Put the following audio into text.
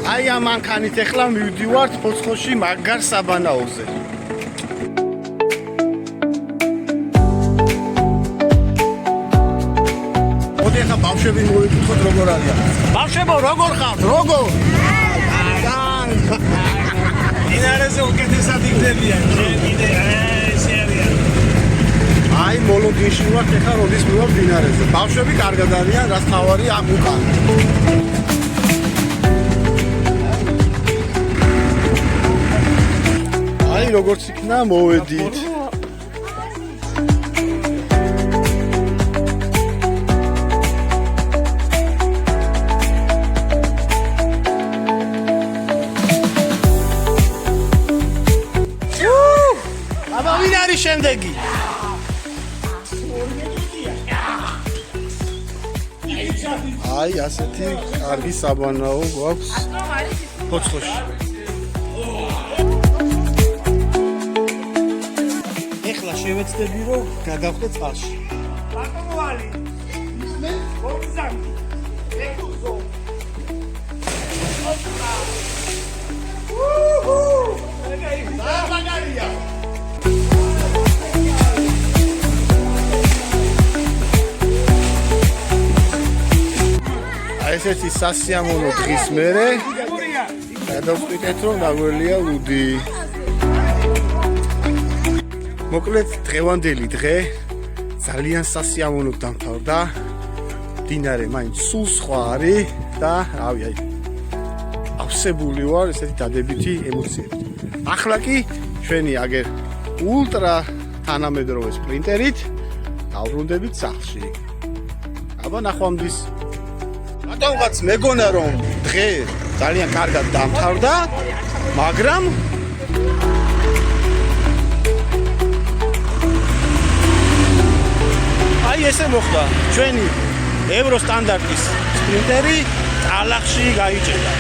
აი ამ მანქანით ახლა მივდივართ ფოცხოში მაგარ საბანაოზე. მოდი ახლა ბავშვები მოვიკითხოთ როგორ არიან. ბავშვებო, როგორ ხართ? როგორ? დინარეზე უკეთესად იქნებიან, კიდე ესე არიან. აი მოლოდინში ვართ ახლა როდის მივარ დინარეზე. ბავშვები კარგად არიან, რაც თავარია ამ უკან. აი როგორც იქნა მოვედით. აბა ვინ არის შემდეგი? აი ასეთი კარგი საბანაო გვაქვს ფოცხოში. ეხლა შევეცდები რომ გადავხდე წყალში. ბატონოვალი. ისმენ გოგზანი. ეკუზო. მაგარია. ესეთი სასიამოვნო დღის მერე გადავწყვიტეთ რომ დაგველია ლუდი. მოკლედ დღევანდელი დღე ძალიან სასიამოვნოდ დამთავრდა. დინარე მაინც სულ სხვა არის და რავი აი ავსებული ვარ ესეთი დადებითი ემოციებით. ახლა კი ჩვენი აგერ ულტრა თანამედროვე სპრინტერით დავბრუნდებით სახლში. აბა ნახვამდის. ბატონღაც მეგონა რომ დღე ძალიან კარგად დამთავრდა, მაგრამ აი ესე მოხდა. ჩვენი ევრო სტანდარტის სპრინტერი ტალახში გაიჭერდა.